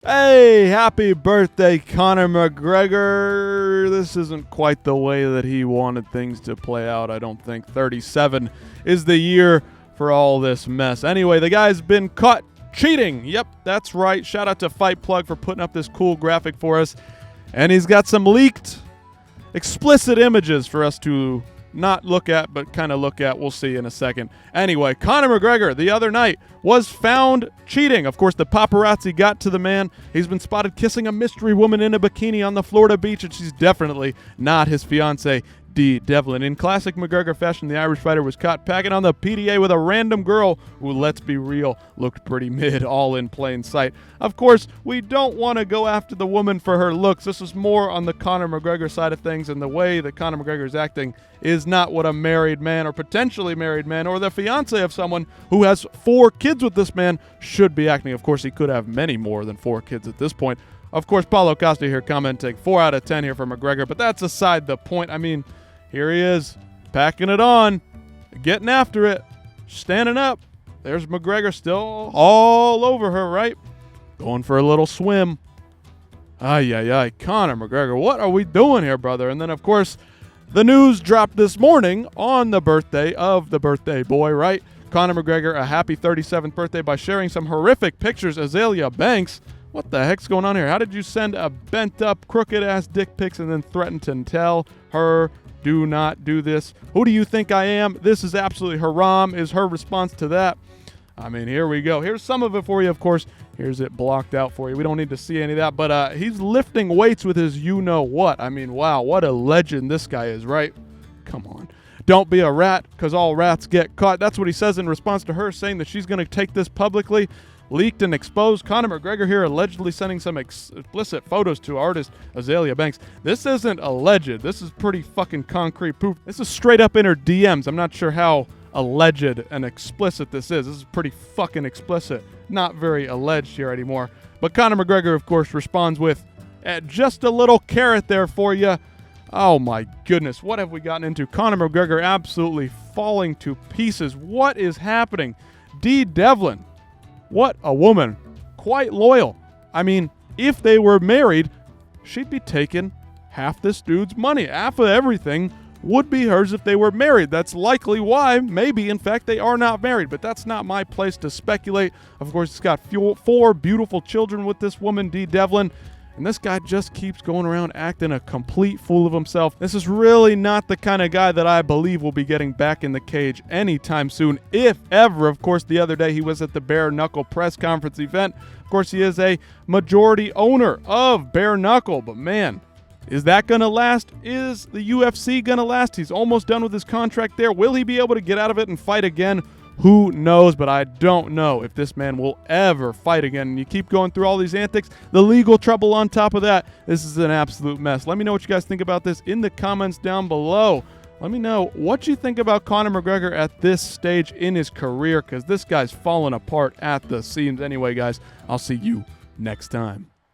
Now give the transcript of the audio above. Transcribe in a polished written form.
Hey, happy birthday, Conor McGregor. This isn't quite the way that he wanted things to play out, I don't think. 37 is the year for all this mess. Anyway, the guy's been caught cheating. Yep, that's right. Shout out to Fight Plug for putting up this cool graphic for us. And he's got some leaked, explicit images for us to not look at, but kind of look at. We'll see in a second. Anyway, Conor McGregor the other night was found cheating. Of course, the paparazzi got to the man. He's been spotted kissing a mystery woman in a bikini on the Florida beach, and she's definitely not his fiancée, Dee Devlin. In classic McGregor fashion, the Irish fighter was caught packing on the PDA with a random girl who, let's be real, looked pretty mid, all in plain sight. Of course, we don't want to go after the woman for her looks. This is more on the Conor McGregor side of things, and the way that Conor McGregor is acting is not what a married man or potentially married man or the fiancé of someone who has 4 kids with this man should be acting. Of course, he could have many more than 4 kids at this point. Of course, Paulo Costa here commenting 4 out of 10 here for McGregor, but that's aside the point. I mean, here he is, packing it on, getting after it, standing up. There's McGregor still all over her, right? Going for a little swim. Ay, Conor McGregor, what are we doing here, brother? And then, of course, the news dropped this morning on the birthday of the birthday boy, right? Conor McGregor, a happy 37th birthday by sharing some horrific pictures. Azealia Banks, what the heck's going on here? How did you send a bent-up, crooked-ass dick pics and then threaten to tell her, do not do this? Who do you think I am? This is absolutely haram, is her response to that. I mean, here we go. Here's some of it for you, of course. Here's it blocked out for you. We don't need to see any of that, but he's lifting weights with his you-know-what. I mean, wow, what a legend this guy is, right? Come on. Don't be a rat, because all rats get caught. That's what he says in response to her saying that she's going to take this publicly. Leaked and exposed. Conor McGregor here allegedly sending some explicit photos to artist Azealia Banks. This isn't alleged. This is pretty fucking concrete proof. This is straight up in her DMs. I'm not sure how alleged and explicit this is. This is pretty fucking explicit. Not very alleged here anymore. But Conor McGregor, of course, responds with just a little carrot there for you. Oh my goodness. What have we gotten into? Conor McGregor absolutely falling to pieces. What is happening? Dee Devlin. What a woman. Quite loyal. I mean, if they were married, she'd be taking half this dude's money. Half of everything would be hers if they were married. That's likely why. Maybe, in fact, they are not married, but that's not my place to speculate. Of course, he's got 4 beautiful children with this woman, Dee Devlin. And this guy just keeps going around acting a complete fool of himself. This is really not the kind of guy that I believe will be getting back in the cage anytime soon, if ever. Of course, the other day he was at the Bare Knuckle press conference event. Of course, he is a majority owner of Bare Knuckle, but man, is that going to last? Is the UFC going to last? He's almost done with his contract there. Will he be able to get out of it and fight again? Who knows, but I don't know if this man will ever fight again. And you keep going through all these antics, the legal trouble on top of that. This is an absolute mess. Let me know what you guys think about this in the comments down below. Let me know what you think about Conor McGregor at this stage in his career, because this guy's falling apart at the seams. Anyway, guys, I'll see you next time.